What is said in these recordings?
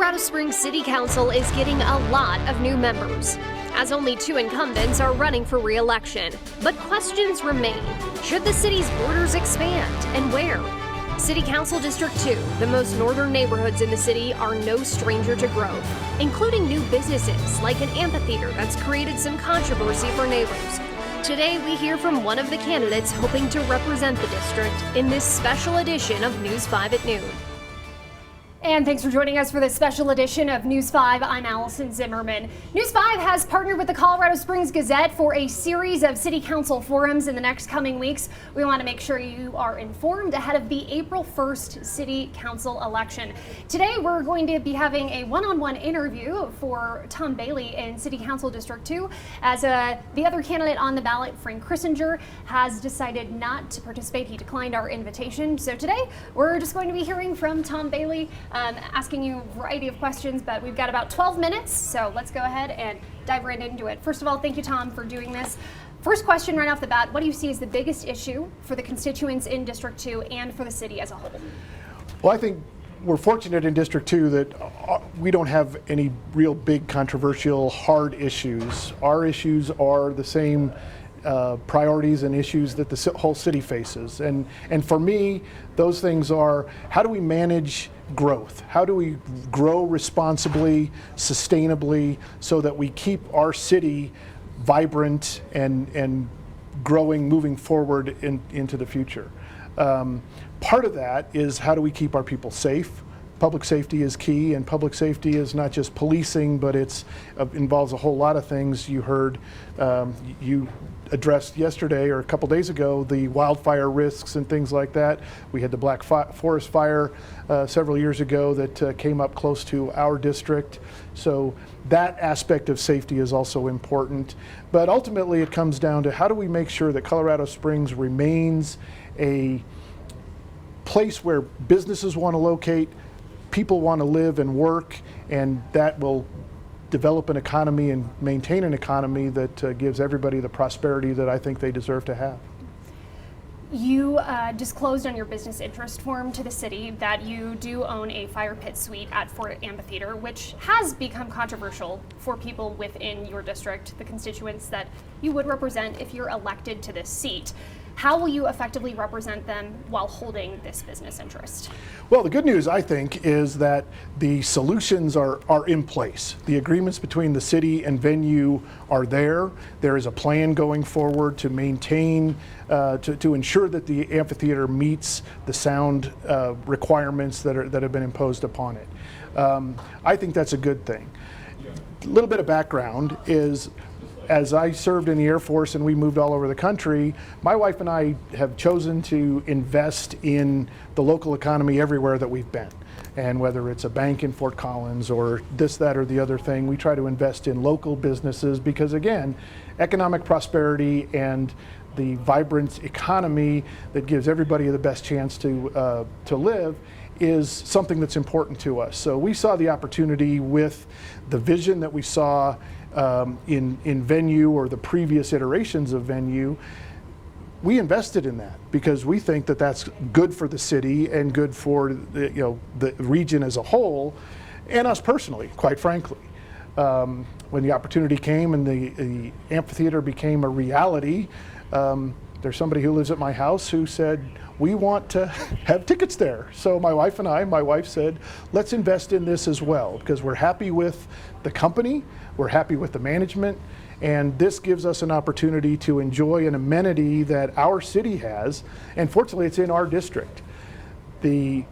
Colorado Springs City Council is getting a lot of new members, as only 2 incumbents are running for re-election. But questions remain. Should the city's borders expand, and where? City Council District 2, the most northern neighborhoods in the city, are no stranger to growth, including new businesses like an amphitheater that's created some controversy for neighbors. Today, we hear from one of the candidates hoping to represent the district in this special edition of News 5 at noon. And thanks for joining us for this special edition of News 5. I'm Allison Zimmerman. News 5 has partnered with the Colorado Springs Gazette for a series of city council forums in the next coming weeks. We want to make sure you are informed ahead of the April 1st city council election. Today, we're going to be having a one-on-one interview for Tom Bailey in City Council District 2, as the other candidate on the ballot, Frank Christinger, has decided not to participate. He declined our invitation. So today, we're just going to be hearing from Tom Bailey, asking you a variety of questions, but we've got about 12 minutes, so let's go ahead and dive right into it. First of all, thank you, Tom, for doing this. First question right off the bat, what do you see as the biggest issue for the constituents in District 2 and for the city as a whole? Well, I think we're fortunate in District 2 that we don't have any real big controversial hard issues. Our issues are the same priorities and issues that the whole city faces. And for me, those things are, how do we manage growth? How do we grow responsibly, sustainably, so that we keep our city vibrant and growing, moving forward into the future? Part of that is, how do we keep our people safe? Public safety is key, and public safety is not just policing, but it involves a whole lot of things. You heard, you addressed yesterday or a couple days ago the wildfire risks and things like that. We had the Black Forest fire several years ago that came up close to our district. So that aspect of safety is also important. But ultimately it comes down to, how do we make sure that Colorado Springs remains a place where businesses want to locate, people want to live and work, and that will develop an economy and maintain an economy that gives everybody the prosperity that I think they deserve to have. You disclosed on your business interest form to the city that you do own a fire pit suite at Fort Amphitheater, which has become controversial for people within your district, the constituents that you would represent if you're elected to this seat. How will you effectively represent them while holding this business interest? Well, the good news, I think, is that the solutions are in place. The agreements between the city and venue are there. There is a plan going forward to maintain, to ensure that the amphitheater meets the sound requirements that have been imposed upon it. I think that's a good thing. A little bit of background is, as I served in the Air Force and we moved all over the country, my wife and I have chosen to invest in the local economy everywhere that we've been. And whether it's a bank in Fort Collins or this, that, or the other thing, we try to invest in local businesses because, again, economic prosperity and the vibrant economy that gives everybody the best chance to live is something that's important to us. So we saw the opportunity with the vision that we saw in venue, or the previous iterations of venue. We invested in that because we think that that's good for the city and good for the region as a whole, and us personally, quite frankly. When the opportunity came and the amphitheater became a reality, there's somebody who lives at my house who said, we want to have tickets there. So my wife said, let's invest in this as well, because we're happy with the company, we're happy with the management, and this gives us an opportunity to enjoy an amenity that our city has, and fortunately it's in our district. The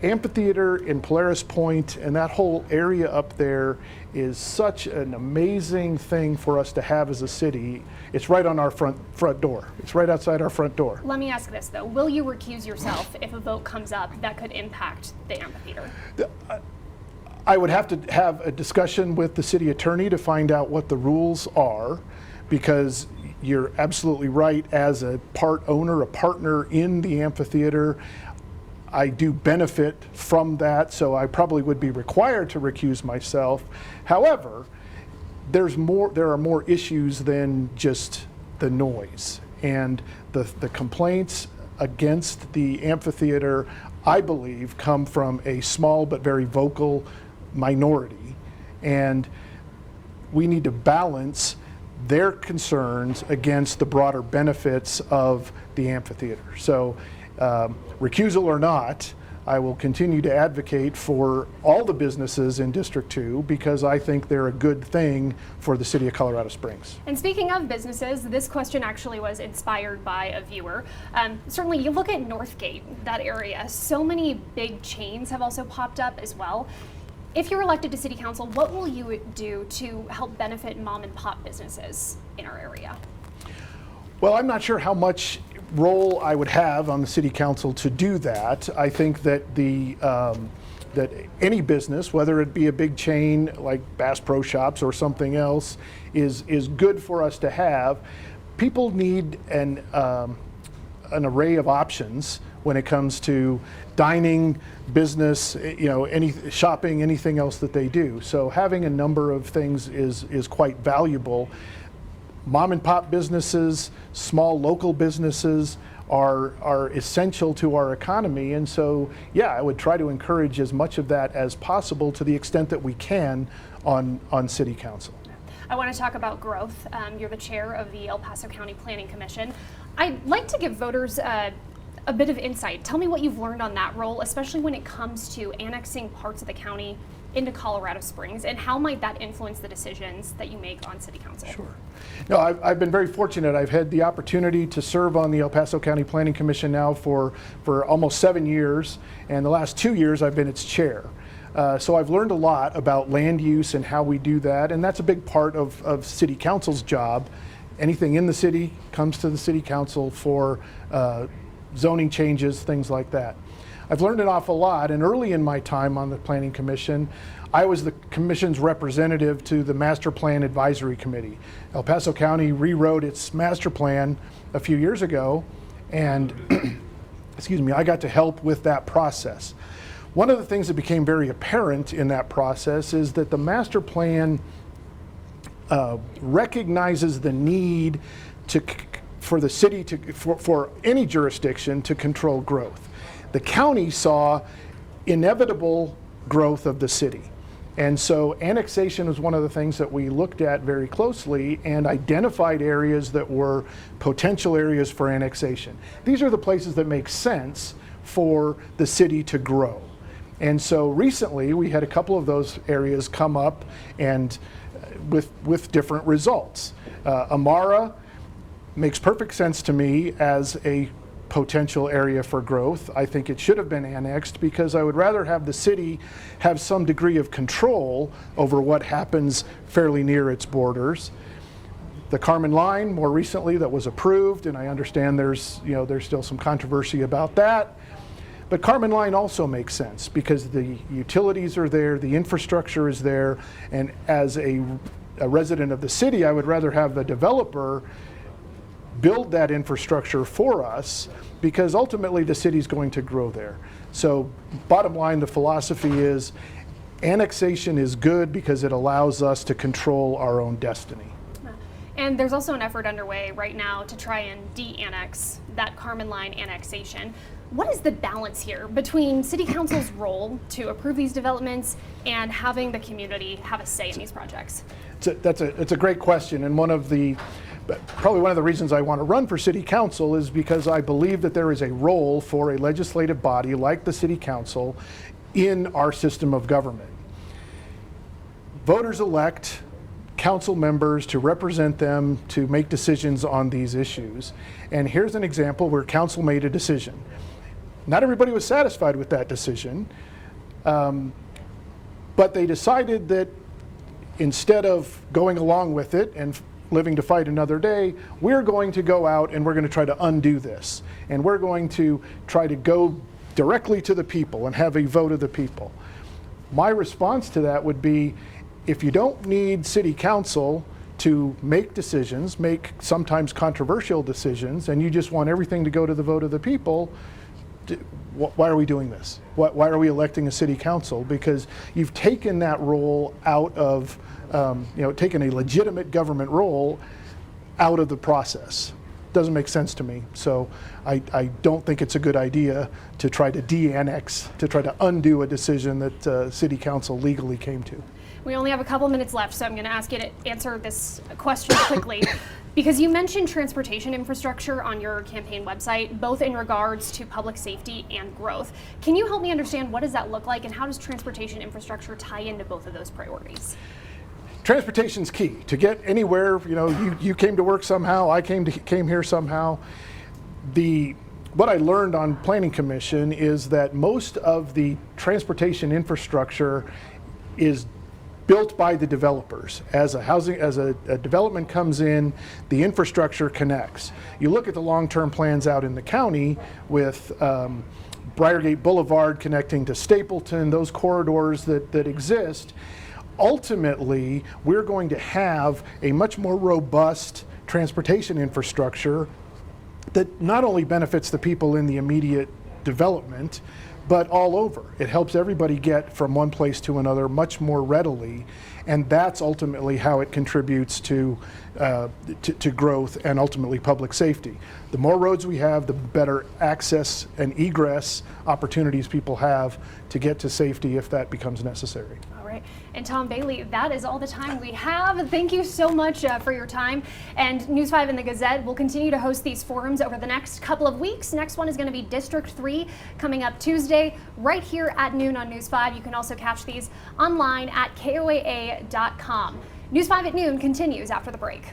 amphitheater in Polaris Point and that whole area up there is such an amazing thing for us to have as a city. It's right on our front door. It's right outside our front door. Let me ask this though, will you recuse yourself if a vote comes up that could impact the amphitheater? I would have to have a discussion with the city attorney to find out what the rules are, because you're absolutely right, as a part owner, a partner in the amphitheater, I do benefit from that, so I probably would be required to recuse myself. However, there are more issues than just the noise. And the complaints against the amphitheater, I believe, come from a small but very vocal minority, and we need to balance their concerns against the broader benefits of the amphitheater. So recusal or not, I will continue to advocate for all the businesses in District 2 because I think they're a good thing for the city of Colorado Springs. And speaking of businesses, this question actually was inspired by a viewer. Certainly you look at Northgate, that area, so many big chains have also popped up as well. If you're elected to city council, what will you do to help benefit mom and pop businesses in our area? Well, I'm not sure how much role I would have on the city council to do that. I think that that any business, whether it be a big chain like Bass Pro Shops or something else, is good for us to have. People need an array of options when it comes to dining, business, any shopping, anything else that they do. So having a number of things is quite valuable. Mom and pop businesses, small local businesses are essential to our economy, and so I would try to encourage as much of that as possible to the extent that we can on city council. I want to talk about growth. You're the chair of the El Paso County Planning Commission. I'd like to give voters a bit of insight. Tell me what you've learned on that role, especially when it comes to annexing parts of the county into Colorado Springs, and how might that influence the decisions that you make on city council? Sure. No, I've been very fortunate. I've had the opportunity to serve on the El Paso County Planning Commission now for almost 7 years, and the last 2 years I've been its chair. So I've learned a lot about land use and how we do that, and that's a big part of city council's job. Anything in the city comes to the city council for zoning changes, things like that. I've learned an awful lot, and early in my time on the Planning Commission, I was the Commission's representative to the Master Plan Advisory Committee. El Paso County rewrote its master plan a few years ago, and I got to help with that process. One of the things that became very apparent in that process is that the master plan recognizes the need for the city for any jurisdiction to control growth. The county saw inevitable growth of the city. And so annexation was one of the things that we looked at very closely and identified areas that were potential areas for annexation. These are the places that make sense for the city to grow. And so recently we had a couple of those areas come up and with different results. Amara makes perfect sense to me as a potential area for growth. I think it should have been annexed because I would rather have the city have some degree of control over what happens fairly near its borders. The Carmen line, more recently, that was approved, and I understand there's still some controversy about that. But Carmen line also makes sense because the utilities are there, the infrastructure is there, and as a resident of the city, I would rather have the developer build that infrastructure for us because ultimately the city's going to grow there. So bottom line, the philosophy is annexation is good because it allows us to control our own destiny. And there's also an effort underway right now to try and de-annex that Carmen line annexation. What is the balance here between city council's role to approve these developments and having the community have a say in these projects? It's a great question, and probably one of the reasons I want to run for city council is because I believe that there is a role for a legislative body like the city council in our system of government. Voters elect council members to represent them to make decisions on these issues. And here's an example where council made a decision. Not everybody was satisfied with that decision, but they decided that instead of going along with it and living to fight another day, we're going to go out and we're going to try to undo this. And we're going to try to go directly to the people and have a vote of the people. My response to that would be, if you don't need city council to make decisions, make sometimes controversial decisions, and you just want everything to go to the vote of the people, why are we doing this? Why are we electing a city council? Because you've taken that role out of, taken a legitimate government role out of the process. doesn't make sense to me. So I don't think it's a good idea to try to de-annex, to try to undo a decision that City Council legally came to. We only have a couple minutes left, so I'm going to ask you to answer this question quickly. Because you mentioned transportation infrastructure on your campaign website, both in regards to public safety and growth. Can you help me understand what does that look like, and how does transportation infrastructure tie into both of those priorities? Transportation's key. To get anywhere, you came to work somehow, I came here somehow. What I learned on Planning Commission is that most of the transportation infrastructure is built by the developers. As a development comes in, the infrastructure connects. You look at the long-term plans out in the county with Briargate Boulevard connecting to Stapleton, those corridors that exist. Ultimately, we're going to have a much more robust transportation infrastructure that not only benefits the people in the immediate development, but all over. It helps everybody get from one place to another much more readily, and that's ultimately how it contributes to growth and ultimately public safety. The more roads we have, the better access and egress opportunities people have to get to safety if that becomes necessary. All right. And Tom Bailey, that is all the time we have. Thank you so much for your time. And News 5 and the Gazette will continue to host these forums over the next couple of weeks. Next one is going to be District 3 coming up Tuesday right here at noon on News 5. You can also catch these online at KOAA.com. News 5 at noon continues after the break.